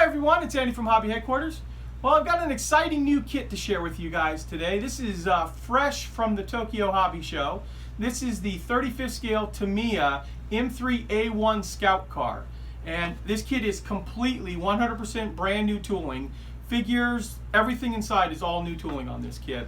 everyone, it's Andy from Hobby Headquarters. Well, I've got an exciting new kit to share with you guys today. This is fresh from the Tokyo Hobby Show. This is the 35th scale Tamiya M3A1 Scout Car. And this kit is completely 100% brand new tooling. Figures, everything inside is all new tooling on this kit.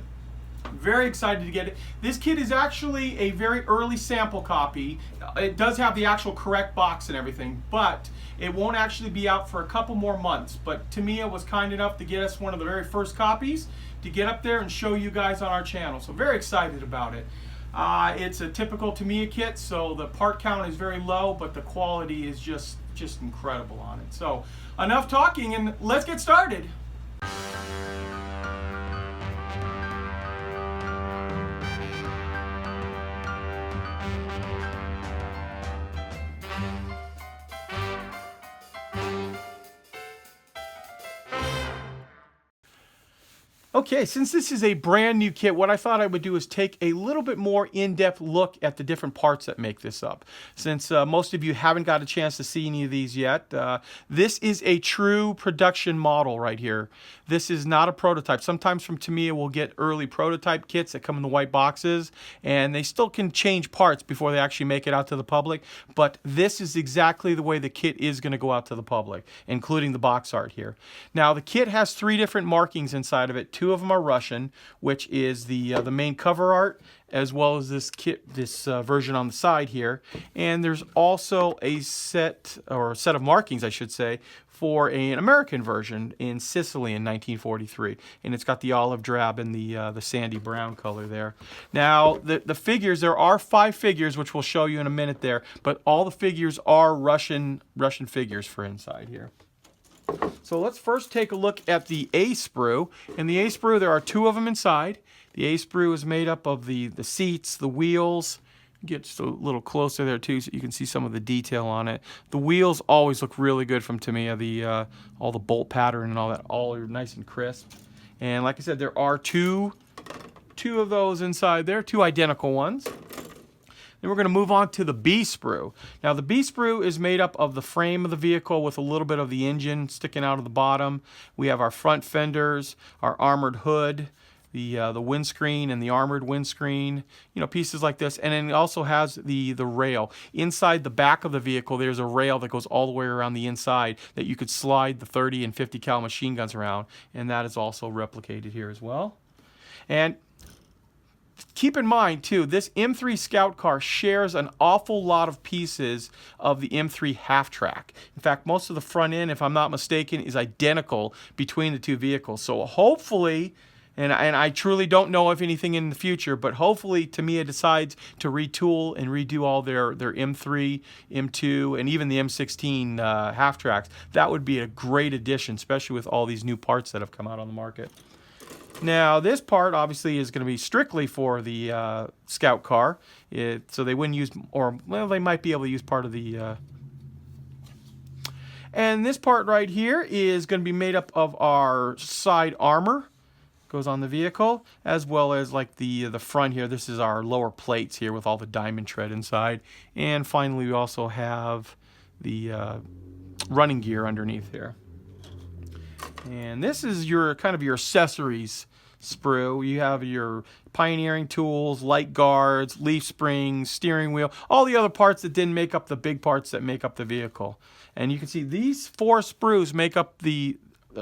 Very excited to get it. This kit is actually a very early sample copy. It does have the actual correct box and everything, but it won't actually be out for a couple more months. But Tamiya was kind enough to get us one of the very first copies to get up there and show you guys on our channel. So very excited about it. It's a typical Tamiya kit, so the part count is very low, but the quality is just incredible on it. So enough talking and let's get started. Okay, since this is a brand new kit, what I thought I would do is take a little bit more in-depth look at the different parts that make this up. Since most of you haven't got a chance to see any of these yet, this is a true production model right here. This is not a prototype. Sometimes from Tamiya we'll get early prototype kits that come in the white boxes, and they still can change parts before they actually make it out to the public, but this is exactly the way the kit is going to go out to the public, including the box art here. Now the kit has 3 different markings inside of it. 2 of them are Russian, which is the main cover art, as well as this version on the side here. And there's also a set of markings, I should say, for an American version in Sicily in 1943, and it's got the olive drab and the sandy brown color there. Now the figures, there are 5 figures, which we'll show you in a minute there, but all the figures are Russian figures for inside here. So let's first take a look at the A sprue. And the A sprue, there are 2 of them inside. The A sprue is made up of the seats, the wheels. Get just a little closer there too so you can see some of the detail on it. The wheels always look really good from Tamiya. All the bolt pattern and all that, all are nice and crisp. And like I said, there are two of those inside there, 2 identical ones. Then we're going to move on to the B sprue. Now the B sprue is made up of the frame of the vehicle with a little bit of the engine sticking out of the bottom. We have our front fenders, our armored hood, the windscreen and the armored windscreen, pieces like this. And then it also has the rail. Inside the back of the vehicle, there's a rail that goes all the way around the inside that you could slide the 30 and 50 cal machine guns around. And that is also replicated here as well. And keep in mind too, this M3 Scout Car shares an awful lot of pieces of the M3 half-track. In fact, most of the front end, if I'm not mistaken, is identical between the 2 vehicles. So hopefully, and I truly don't know if anything in the future, but hopefully Tamiya decides to retool and redo all their M3, M2, and even the M16 half-tracks. That would be a great addition, especially with all these new parts that have come out on the market. Now this part obviously is going to be strictly for the Scout Car, so they wouldn't use, they might be able to use part of the. And this part right here is going to be made up of our side armor, goes on the vehicle, as well as like the front here. This is our lower plates here with all the diamond tread inside, and finally we also have the running gear underneath here. And this is your kind of your accessories sprue. You have your pioneering tools, light guards, leaf springs, steering wheel, all the other parts that didn't make up the big parts that make up the vehicle. And you can see these 4 sprues make up the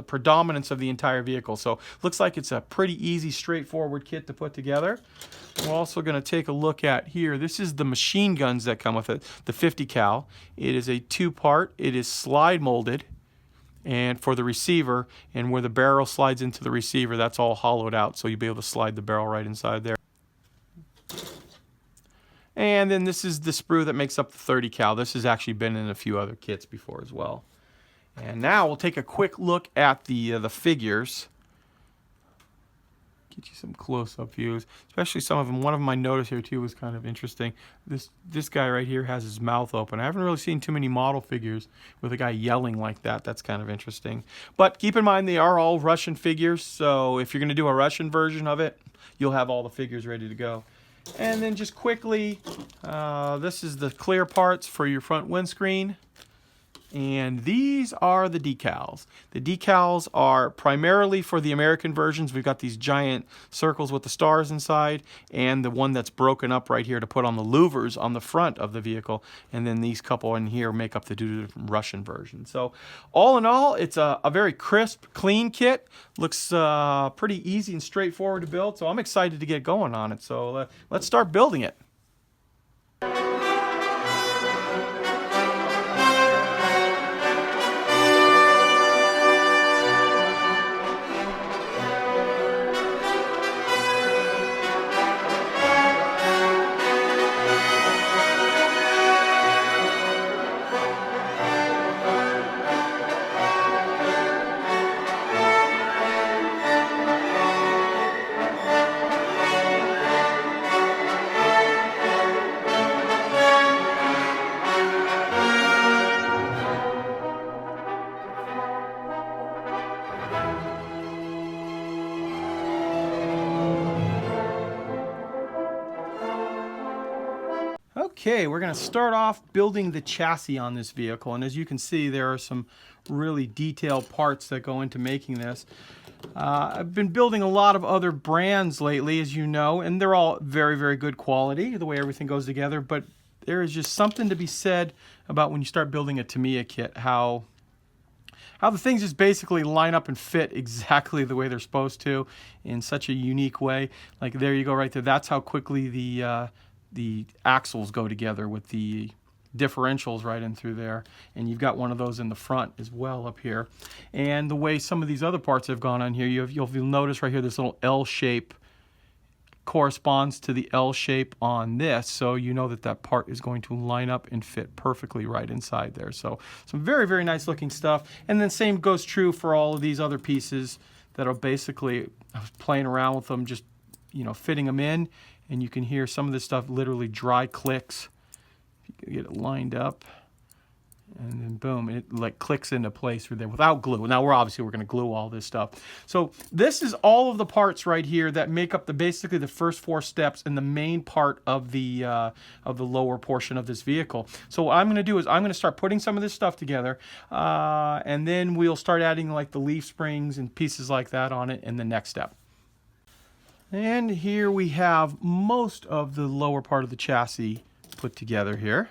predominance of the entire vehicle. So looks like it's a pretty easy, straightforward kit to put together. We're also going to take a look at here. This is the machine guns that come with it, the 50 cal. It is a 2-part. It is slide molded. And for the receiver, and where the barrel slides into the receiver, that's all hollowed out, so you'll be able to slide the barrel right inside there. And then this is the sprue that makes up the 30 cal. This has actually been in a few other kits before as well. And now we'll take a quick look at the figures. Get you some close-up views, especially some of them. One of them I noticed here too was kind of interesting. This guy right here has his mouth open. I haven't really seen too many model figures with a guy yelling like that. That's kind of interesting. But keep in mind they are all Russian figures, so if you're going to do a Russian version of it, you'll have all the figures ready to go. And then just quickly, this is the clear parts for your front windscreen. And these are the decals. The decals are primarily for the American versions. We've got these giant circles with the stars inside, and the one that's broken up right here to put on the louvers on the front of the vehicle. And then these couple in here make up the Russian version. So all in all, it's a very crisp, clean kit. Looks pretty easy and straightforward to build. So I'm excited to get going on it. So let's start building it. Okay, we're going to start off building the chassis on this vehicle, and as you can see, there are some really detailed parts that go into making this. I've been building a lot of other brands lately, as you know, and they're all very, very good quality, the way everything goes together, but there is just something to be said about when you start building a Tamiya kit, how the things just basically line up and fit exactly the way they're supposed to in such a unique way. Like there you go right there. That's how quickly the axles go together with the differentials right in through there, and you've got one of those in the front as well up here. And the way some of these other parts have gone on here, you'll notice right here this little L shape corresponds to the L shape on this, so you know that that part is going to line up and fit perfectly right inside there. So some very, very nice looking stuff. And then same goes true for all of these other pieces that are basically, I was playing around with them, just fitting them in. And you can hear some of this stuff literally dry clicks. You can get it lined up, and then boom, it like clicks into place through there without glue. Now we're going to glue all this stuff. So this is all of the parts right here that make up basically the first 4 steps and the main part of the lower portion of this vehicle. So what I'm going to do is I'm going to start putting some of this stuff together, and then we'll start adding like the leaf springs and pieces like that on it in the next step. And here we have most of the lower part of the chassis put together here.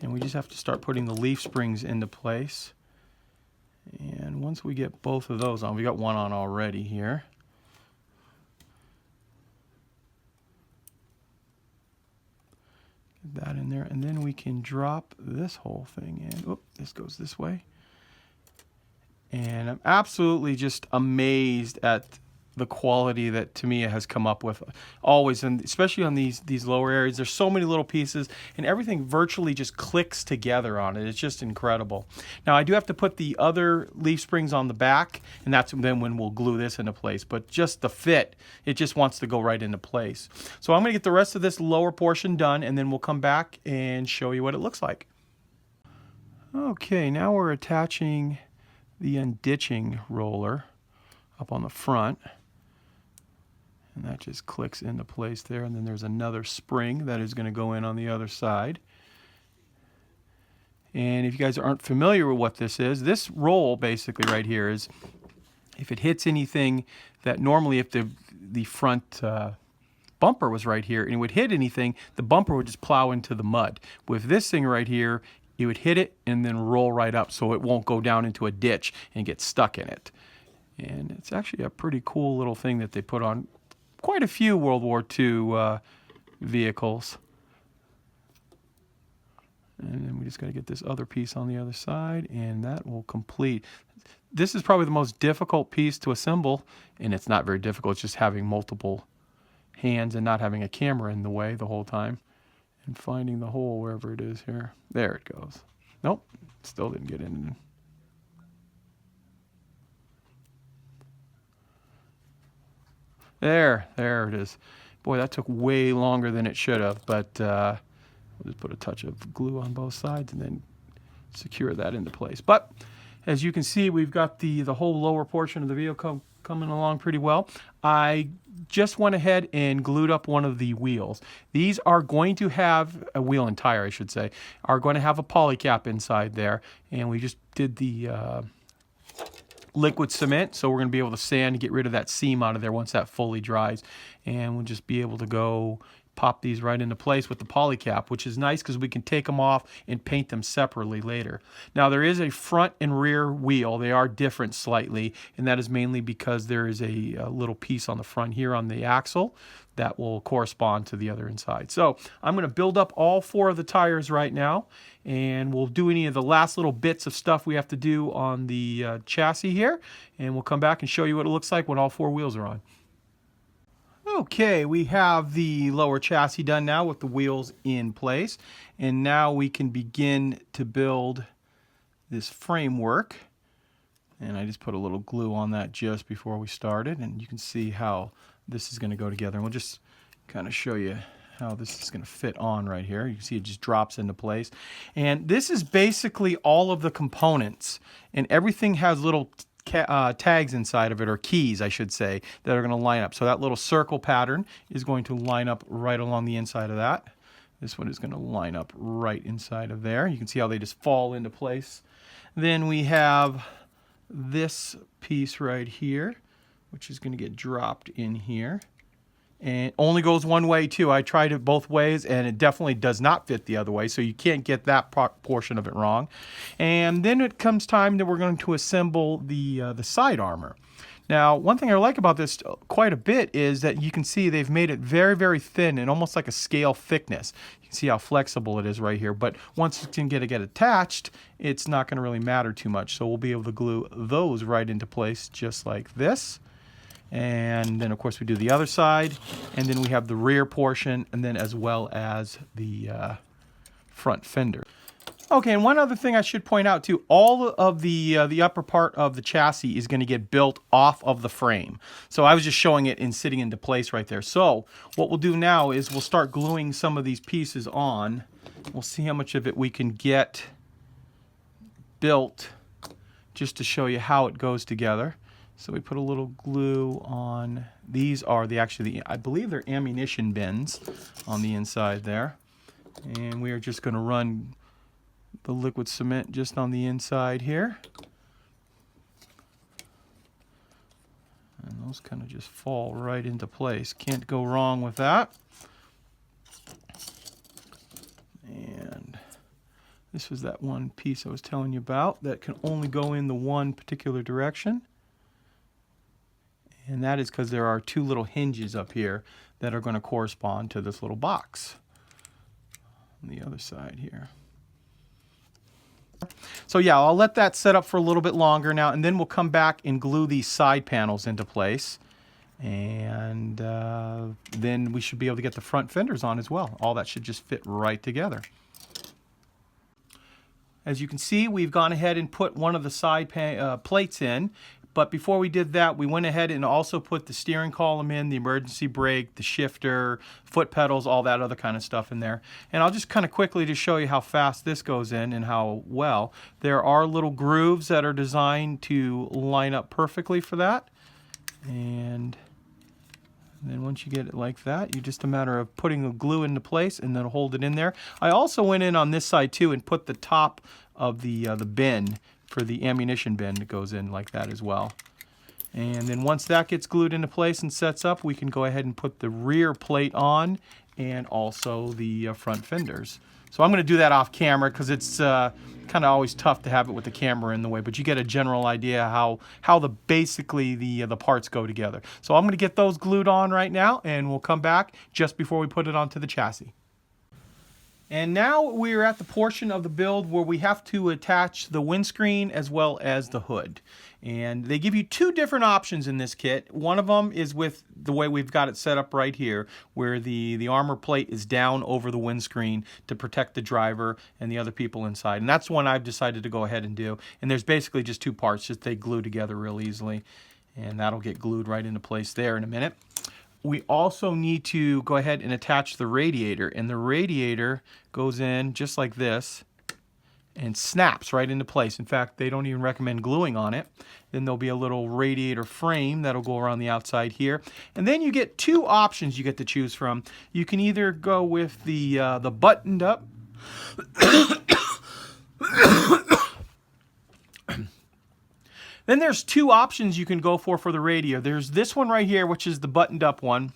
And we just have to start putting the leaf springs into place. And once we get both of those on, we got one on already here. Get that in there, and then we can drop this whole thing in. Oop, this goes this way. And I'm absolutely just amazed at the quality that Tamiya has come up with always, and especially on these lower areas. There's so many little pieces, and everything virtually just clicks together on it. It's just incredible. Now I do have to put the other leaf springs on the back, and that's then when we'll glue this into place. But just the fit, it just wants to go right into place. So I'm going to get the rest of this lower portion done, and then we'll come back and show you what it looks like. Okay, now we're attaching the unditching roller up on the front. And that just clicks into place there. And then there's another spring that is going to go in on the other side. And if you guys aren't familiar with what this is, this roll basically right here is if it hits anything that normally if the front bumper was right here and it would hit anything, the bumper would just plow into the mud. With this thing right here, you would hit it and then roll right up so it won't go down into a ditch and get stuck in it. And it's actually a pretty cool little thing that they put on quite a few World War II vehicles. And then we just got to get this other piece on the other side, and that will complete. This is probably the most difficult piece to assemble, and it's not very difficult. It's just having multiple hands and not having a camera in the way the whole time. And finding the hole wherever it is here. There it goes. Nope, still didn't get in. There it is. Boy, that took way longer than it should have, but we'll just put a touch of glue on both sides and then secure that into place. But as you can see, we've got the whole lower portion of the vehicle coming along pretty well. I just went ahead and glued up one of the wheels. These are going to have a wheel and tire, I should say, are going to have a poly cap inside there, and we just did the liquid cement, so we're going to be able to sand and get rid of that seam out of there once that fully dries, and we'll just be able to go pop these right into place with the poly cap, which is nice because we can take them off and paint them separately later. Now there is a front and rear wheel. They are different slightly, and that is mainly because there is a little piece on the front here on the axle that will correspond to the other inside. So I'm going to build up all 4 of the tires right now, and we'll do any of the last little bits of stuff we have to do on the chassis here, and we'll come back and show you what it looks like when all 4 wheels are on. Okay, we have the lower chassis done now with the wheels in place, and now we can begin to build this framework. And I just put a little glue on that just before we started, and you can see how this is going to go together. And we'll just kind of show you how this is going to fit on right here. You can see it just drops into place. And this is basically all of the components, and everything has little tags inside of it, or keys I should say, that are going to line up. So that little circle pattern is going to line up right along the inside of that. This one is going to line up right inside of there. You can see how they just fall into place. Then we have this piece right here, which is going to get dropped in here. And it only goes one way too. I tried it both ways, and it definitely does not fit the other way, so you can't get that portion of it wrong. And then it comes time that we're going to assemble the side armor. Now, one thing I like about this quite a bit is that you can see they've made it very, very thin and almost like a scale thickness. You can see how flexible it is right here. But once it's going to get attached, it's not going to really matter too much. So we'll be able to glue those right into place just like this. And then of course we do the other side, and then we have the rear portion, and then as well as the front fender. Okay, and one other thing I should point out too, all of the upper part of the chassis is going to get built off of the frame. So I was just showing it in sitting into place right there. So what we'll do now is we'll start gluing some of these pieces on. We'll see how much of it we can get built, just to show you how it goes together. So we put a little glue on. These are I believe they're ammunition bins on the inside there. And we are just going to run the liquid cement just on the inside here. And those kind of just fall right into place. Can't go wrong with that. And this was that one piece I was telling you about that can only go in the one particular direction. And that is because there are 2 little hinges up here that are going to correspond to this little box on the other side here. So yeah, I'll let that set up for a little bit longer now, and then we'll come back and glue these side panels into place. And then we should be able to get the front fenders on as well. All that should just fit right together. As you can see, we've gone ahead and put one of the side plates in. But before we did that, we went ahead and also put the steering column in, the emergency brake, the shifter, foot pedals, all that other kind of stuff in there. And I'll just kind of quickly to show you how fast this goes in and how well. There are little grooves that are designed to line up perfectly for that. And then once you get it like that, you just a matter of putting the glue into place and then hold it in there. I also went in on this side too and put the top of the bin for the ammunition bin that goes in like that as well. And then once that gets glued into place and sets up, we can go ahead and put the rear plate on and also the front fenders. So I'm going to do that off camera because it's kind of always tough to have it with the camera in the way, but you get a general idea how basically the parts go together. So I'm going to get those glued on right now, and we'll come back just before we put it onto the chassis. And now we're at the portion of the build where we have to attach the windscreen as well as the hood. And they give you 2 different options in this kit. One of them is with the way we've got it set up right here, where the armor plate is down over the windscreen to protect the driver and the other people inside. And that's the one I've decided to go ahead and do. And there's basically just 2 parts, just they glue together real easily. And that'll get glued right into place there in a minute. We also need to go ahead and attach the radiator, and the radiator goes in just like this, and snaps right into place. In fact, they don't even recommend gluing on it. Then there'll be a little radiator frame that'll go around the outside here. And then you get two options you get to choose from. You can either go with the buttoned up Then there's two options you can go for the radio. There's this one right here, which is the buttoned up one,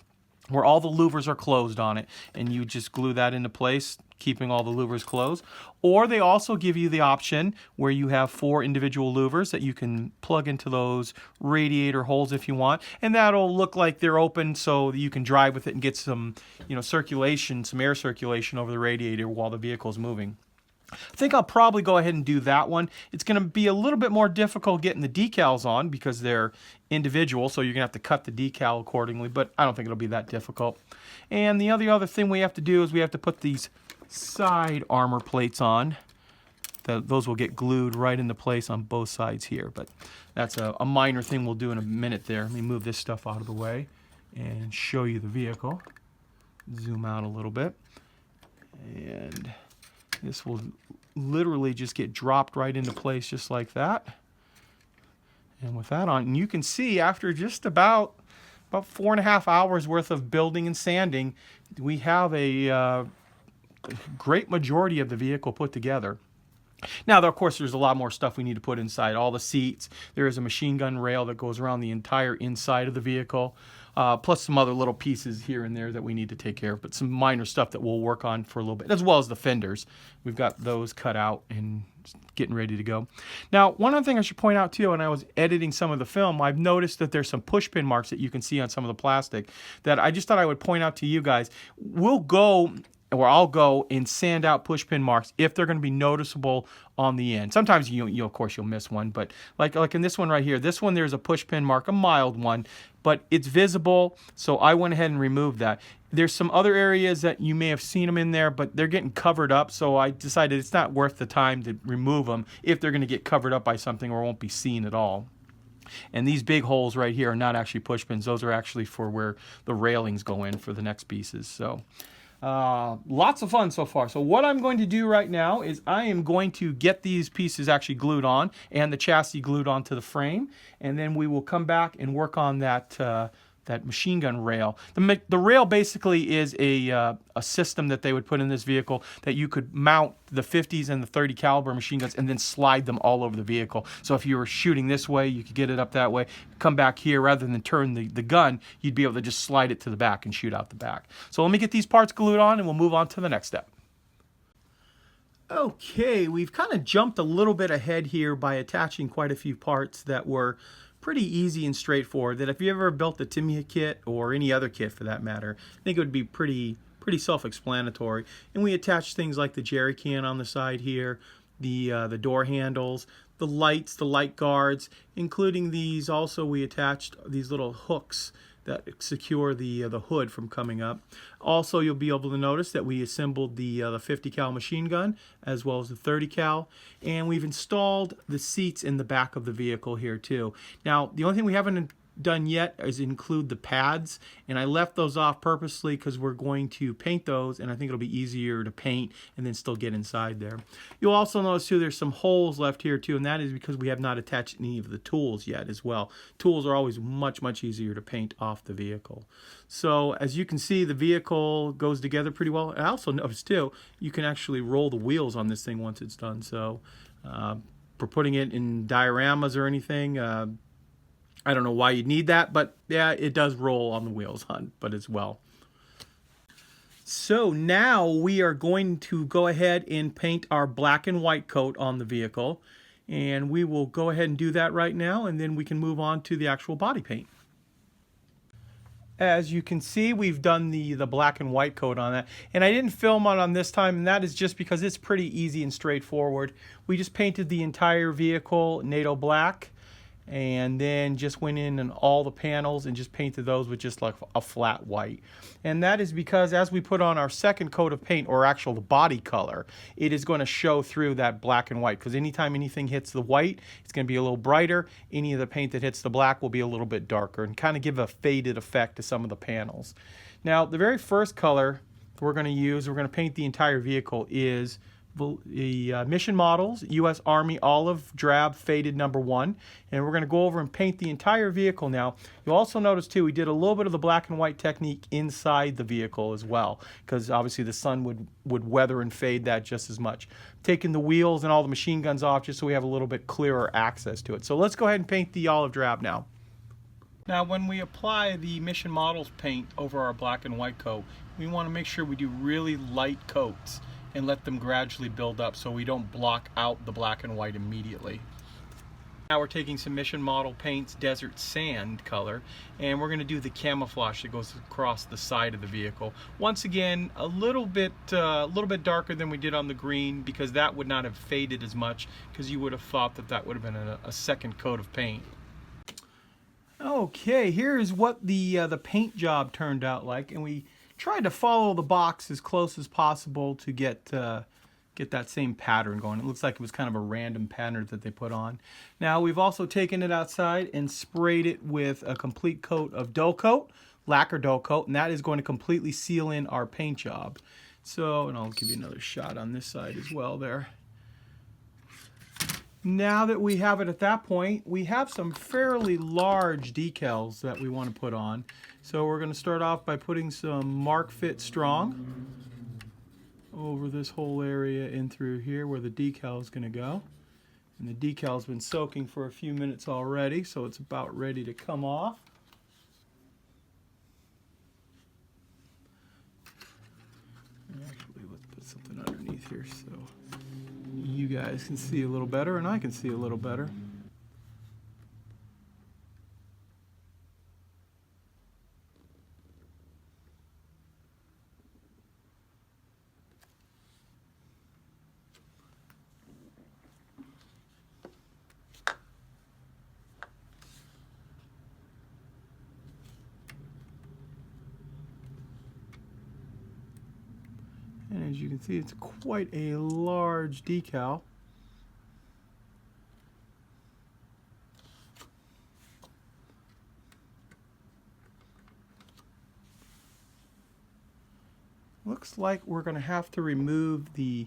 where all the louvers are closed on it, and you just glue that into place, keeping all the louvers closed. Or they also give you the option where you have 4 individual louvers that you can plug into those radiator holes if you want, and that'll look like they're open so that you can drive with it and get some, circulation, some air circulation over the radiator while the vehicle's moving. I think I'll probably go ahead and do that one. It's going to be a little bit more difficult getting the decals on because they're individual, so you're going to have to cut the decal accordingly, but I don't think it'll be that difficult. And the other thing we have to do is we have to put these side armor plates on. Those will get glued right into place on both sides here, but that's a minor thing we'll do in a minute there. Let me move this stuff out of the way and show you the vehicle. Zoom out a little bit. And this will literally just get dropped right into place just like that. And with that on, and you can see after just about 4.5 hours worth of building and sanding, we have a great majority of the vehicle put together. Now, of course, there's a lot more stuff we need to put inside. All the seats. There is a machine gun rail that goes around the entire inside of the vehicle, plus some other little pieces here and there that we need to take care of, but some minor stuff that we'll work on for a little bit, as well as the fenders. We've got those cut out and getting ready to go. Now, one other thing I should point out, too, when I was editing some of the film, I've noticed that there's some push pin marks that you can see on some of the plastic that I just thought I would point out to you guys. I'll go and sand out push pin marks if they're going to be noticeable on the end. Sometimes of course you'll miss one, but like in this one right here, this one there's a push pin mark, a mild one, but it's visible, so I went ahead and removed that. There's some other areas that you may have seen them in there, but they're getting covered up, so I decided it's not worth the time to remove them if they're going to get covered up by something or won't be seen at all. And these big holes right here are not actually push pins. Those are actually for where the railings go in for the next pieces. So lots of fun so far. So what I'm going to do right now is I am going to get these pieces actually glued on and the chassis glued onto the frame, and then we will come back and work on that machine gun rail. The rail basically is a system that they would put in this vehicle that you could mount the 50s and the 30 caliber machine guns and then slide them all over the vehicle. So if you were shooting this way, you could get it up that way, come back here, rather than turn the gun, you'd be able to just slide it to the back and shoot out the back. So let me get these parts glued on and we'll move on to the next step. Okay, we've kind of jumped a little bit ahead here by attaching quite a few parts that were pretty easy and straightforward, that if you ever built a Tamiya kit or any other kit for that matter, I think it would be pretty self-explanatory. And we attached things like the jerry can on the side here, the door handles, the lights, the light guards, including these. Also, we attached these little hooks that secure the hood from coming up. Also, you'll be able to notice that we assembled the 50 cal machine gun as well as the 30 cal, and we've installed the seats in the back of the vehicle here too. Now, the only thing we haven't done yet is include the pads, and I left those off purposely because we're going to paint those, and I think it'll be easier to paint and then still get inside there. You'll also notice too there's some holes left here too, and that is because we have not attached any of the tools yet as well. Tools are always much easier to paint off the vehicle. So as you can see, the vehicle goes together pretty well. I also noticed too you can actually roll the wheels on this thing once it's done. So for putting it in dioramas or anything, I don't know why you'd need that, but yeah, it does roll on the wheels, but as well. So now we are going to go ahead and paint our black and white coat on the vehicle, and we will go ahead and do that right now, and then we can move on to the actual body paint. As you can see, we've done the black and white coat on that, and I didn't film it on this time, and that is just because it's pretty easy and straightforward. We just painted the entire vehicle NATO black, and then just went in and all the panels and just painted those with just like a flat white. And that is because as we put on our second coat of paint, or actual the body color, it is going to show through that black and white, because anytime anything hits the white, it's going to be a little brighter. Any of the paint that hits the black will be a little bit darker and kind of give a faded effect to some of the panels. Now, the very first color we're going to paint the entire vehicle is Mission Models U.S. Army Olive Drab Faded #1, and we're going to go over and paint the entire vehicle now. You'll also notice too we did a little bit of the black and white technique inside the vehicle as well, because obviously the sun would weather and fade that just as much. Taking the wheels and all the machine guns off just so we have a little bit clearer access to it. So let's go ahead and paint the olive drab now. Now when we apply the Mission Models paint over our black and white coat, we want to make sure we do really light coats and let them gradually build up so we don't block out the black and white immediately. Now we're taking some Mission Model Paints Desert Sand color, and we're going to do the camouflage that goes across the side of the vehicle. Once again, a little bit darker than we did on the green, because that would not have faded as much, because you would have thought that that would have been a second coat of paint. Okay, here's what the paint job turned out like, and we tried to follow the box as close as possible to get that same pattern going. It looks like it was kind of a random pattern that they put on. Now we've also taken it outside and sprayed it with a complete coat of dull coat, lacquer dull coat, and that is going to completely seal in our paint job. So, and I'll give you another shot on this side as well there. Now that we have it at that point, we have some fairly large decals that we want to put on. So we're going to start off by putting some Mark Fit Strong over this whole area in through here where the decal is going to go. And the decal's been soaking for a few minutes already, so it's about ready to come off. Actually, let's put something underneath here so you guys can see a little better and I can see a little better. And as you can see, it's quite a large decal. Looks like we're going to have to remove the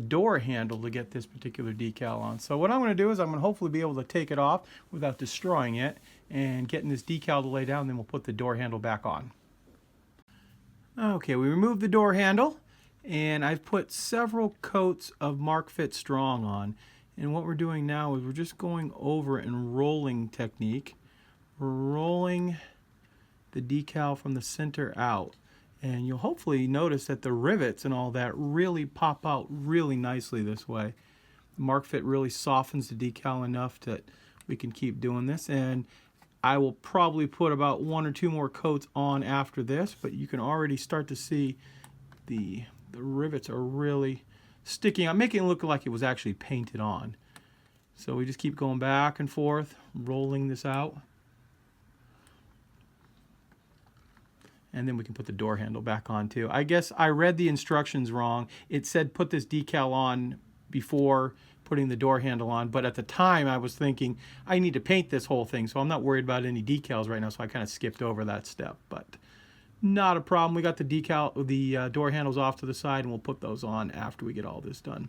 door handle to get this particular decal on. So what I'm going to do is I'm going to hopefully be able to take it off without destroying it and getting this decal to lay down, then we'll put the door handle back on. Okay, we removed the door handle, and I've put several coats of Mark Fit Strong on. And what we're doing now is we're just going over and rolling technique. We're rolling the decal from the center out. And you'll hopefully notice that the rivets and all that really pop out really nicely this way. Mark Fit really softens the decal enough that we can keep doing this. And I will probably put about 1 or 2 more coats on after this, but you can already start to see the rivets are really sticking. I'm making it look like it was actually painted on. So we just keep going back and forth, rolling this out. And then we can put the door handle back on too. I guess I read the instructions wrong. It said put this decal on before putting the door handle on, but at the time I was thinking I need to paint this whole thing, so I'm not worried about any decals right now, so I kind of skipped over that step, but not a problem. We got the door handles off to the side, and we'll put those on after we get all this done.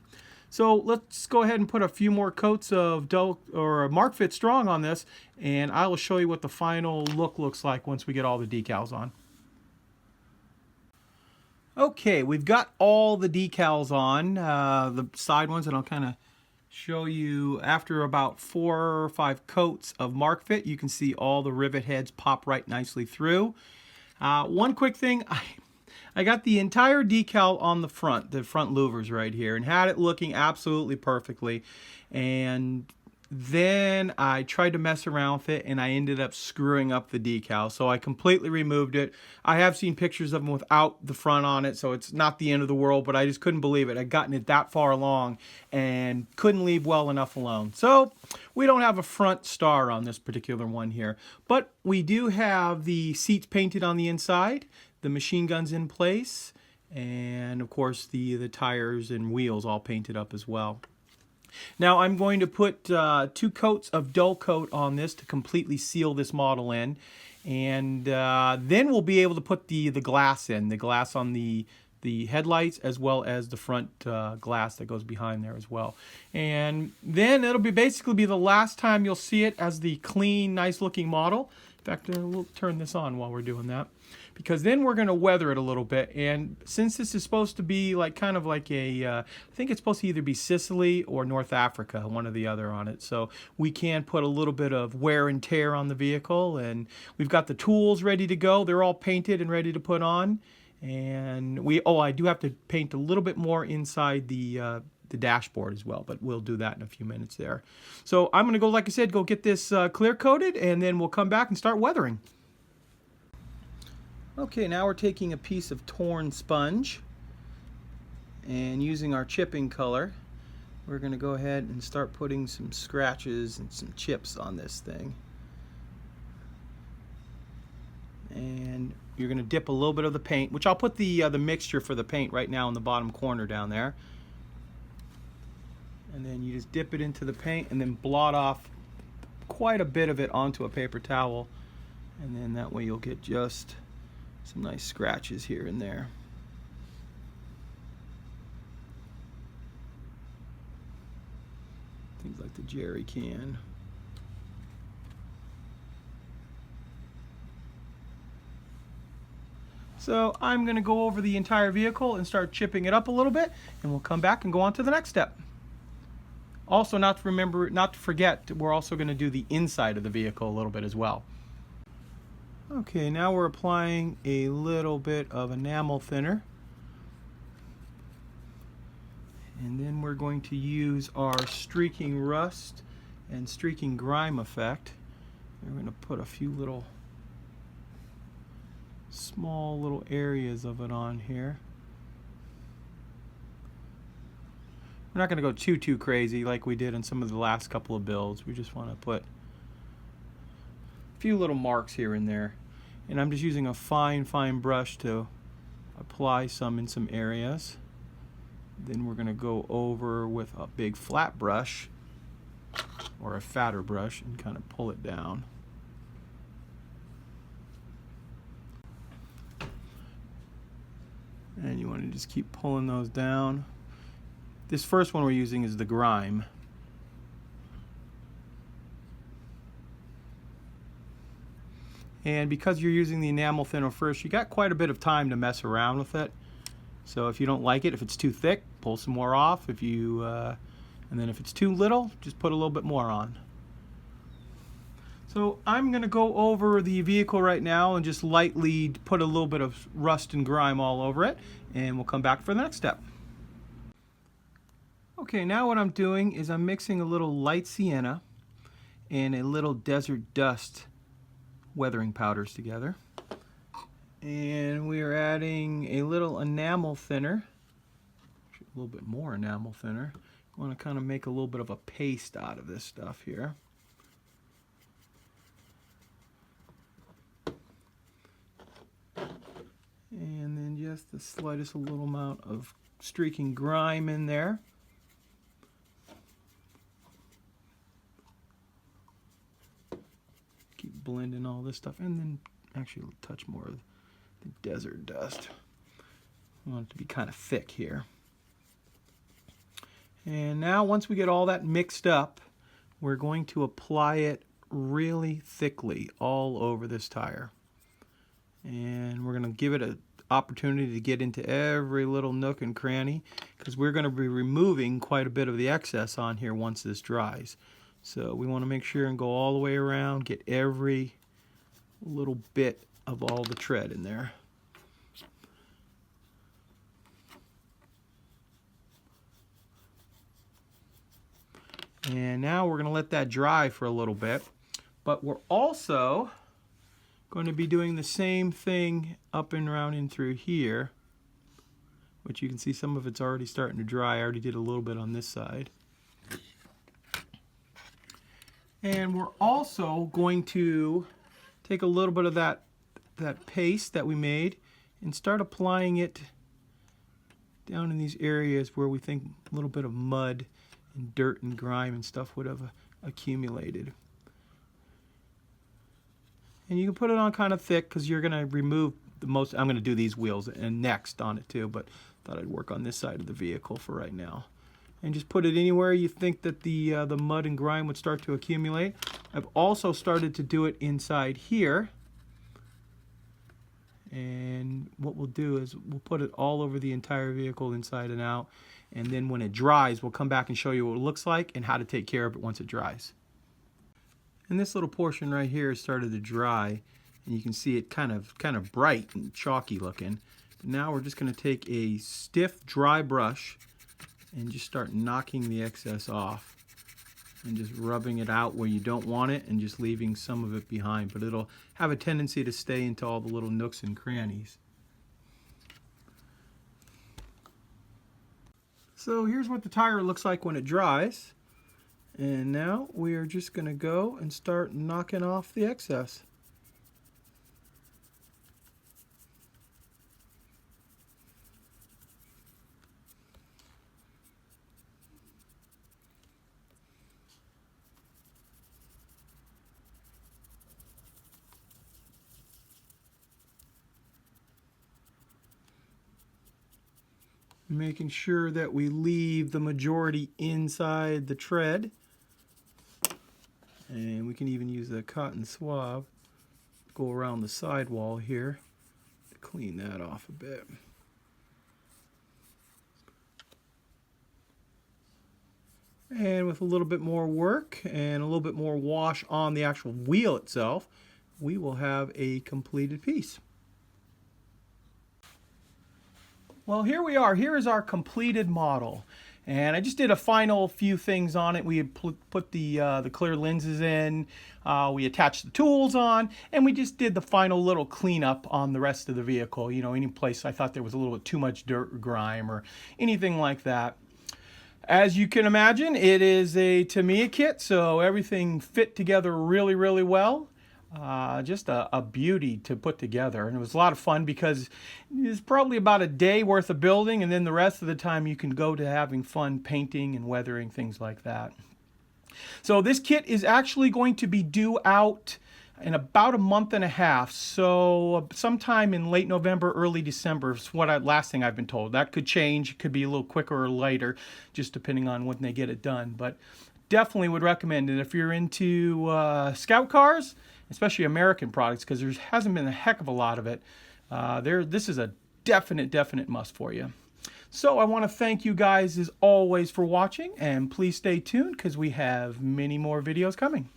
So let's go ahead and put a few more coats of Mark Fit Strong on this, and I will show you what the final look looks like once we get all the decals on. Okay, we've got all the decals on, the side ones, and I'll kind of show you after about 4 or 5 coats of Mark Fit. You can see all the rivet heads pop right nicely through. One quick thing, I got the entire decal on the front louvers right here, and had it looking absolutely perfectly. And then I tried to mess around with it, and I ended up screwing up the decal. So I completely removed it. I have seen pictures of them without the front on it, so it's not the end of the world, but I just couldn't believe it. I'd gotten it that far along and couldn't leave well enough alone. So we don't have a front star on this particular one here, but we do have the seats painted on the inside, the machine guns in place, and of course the tires and wheels all painted up as well. Now I'm going to put 2 coats of dull coat on this to completely seal this model in, and then we'll be able to put the glass in, the glass on the the headlights as well as the front glass that goes behind there as well. And then it'll basically be the last time you'll see it as the clean, nice looking model. In fact, we'll turn this on while we're doing that, because then we're going to weather it a little bit. And since this is supposed to be like kind of like a, I think it's supposed to either be Sicily or North Africa, one or the other on it. So we can put a little bit of wear and tear on the vehicle, and we've got the tools ready to go. They're all painted and ready to put on. And I do have to paint a little bit more inside the dashboard as well, but we'll do that in a few minutes there. So I'm going to go, like I said, go get this clear coated, and then we'll come back and start weathering. Okay, now we're taking a piece of torn sponge and using our chipping color, we're going to go ahead and start putting some scratches and some chips on this thing. And you're going to dip a little bit of the paint, which I'll put the mixture for the paint right now in the bottom corner down there. And then you just dip it into the paint and then blot off quite a bit of it onto a paper towel. And then that way you'll get just some nice scratches here and there. Things like the jerry can. So I'm going to go over the entire vehicle and start chipping it up a little bit, and we'll come back and go on to the next step. Also, not to forget, we're also going to do the inside of the vehicle a little bit as well. Okay, now we're applying a little bit of enamel thinner. And then we're going to use our streaking rust and streaking grime effect. We're going to put a few small little areas of it on here. We're not going to go too crazy like we did in some of the last couple of builds. We just want to put a few little marks here and there. And I'm just using a fine brush to apply some in some areas. Then we're going to go over with a big flat brush or a fatter brush and kind of pull it down. And you want to just keep pulling those down. This first one we're using is the grime. And because you're using the enamel thinner first, you got quite a bit of time to mess around with it. So if you don't like it, if it's too thick, pull some more off. And then if it's too little, just put a little bit more on. So I'm going to go over the vehicle right now and just lightly put a little bit of rust and grime all over it, and we'll come back for the next step. Okay, now what I'm doing is I'm mixing a little light sienna and a little desert dust weathering powders together. And we are adding a little enamel thinner, a little bit more enamel thinner. I want to kind of make a little bit of a paste out of this stuff here. And then just the slightest little amount of streaking grime in there. Keep blending all this stuff, and then actually a touch more of the desert dust. I want it to be kind of thick here. And now once we get all that mixed up, we're going to apply it really thickly all over this tire. And we're going to give it an opportunity to get into every little nook and cranny, because we're going to be removing quite a bit of the excess on here once this dries. So we want to make sure and go all the way around, get every little bit of all the tread in there. And now we're going to let that dry for a little bit, but we're also going to be doing the same thing up and around in through here, which you can see some of it's already starting to dry. I already did a little bit on this side. And we're also going to take a little bit of that paste that we made and start applying it down in these areas where we think a little bit of mud and dirt and grime and stuff would have accumulated. And you can put it on kind of thick because you're going to remove the most. I'm going to do these wheels and next on it too, but thought I'd work on this side of the vehicle for right now. And just put it anywhere you think that the mud and grime would start to accumulate. I've also started to do it inside here. And what we'll do is we'll put it all over the entire vehicle, inside and out. And then when it dries, we'll come back and show you what it looks like and how to take care of it once it dries. And this little portion right here started to dry, and you can see it kind of bright and chalky looking. But now we're just going to take a stiff, dry brush and just start knocking the excess off. And just rubbing it out where you don't want it and just leaving some of it behind. But it'll have a tendency to stay into all the little nooks and crannies. So here's what the tire looks like when it dries. And now we are just going to go and start knocking off the excess. Making sure that we leave the majority inside the tread. And we can even use a cotton swab, go around the sidewall here to clean that off a bit. And with a little bit more work and a little bit more wash on the actual wheel itself, we will have a completed piece. Well, here we are. Here is our completed model. And I just did a final few things on it. We had put the clear lenses in, we attached the tools on, and we just did the final little cleanup on the rest of the vehicle. You know, any place I thought there was a little bit too much dirt or grime or anything like that. As you can imagine, it is a Tamiya kit, so everything fit together really, really well. Just a beauty to put together, and it was a lot of fun because it's probably about a day worth of building, and then the rest of the time you can go to having fun painting and weathering, things like that. So this kit is actually going to be due out in about a month and a half, so sometime in late November, early December is last thing I've been told. That could change. It could be a little quicker or later, just depending on when they get it done. But definitely would recommend it if you're into Scout cars, especially American products, because there hasn't been a heck of a lot of it. This is a definite must for you. So I want to thank you guys as always for watching, and please stay tuned because we have many more videos coming.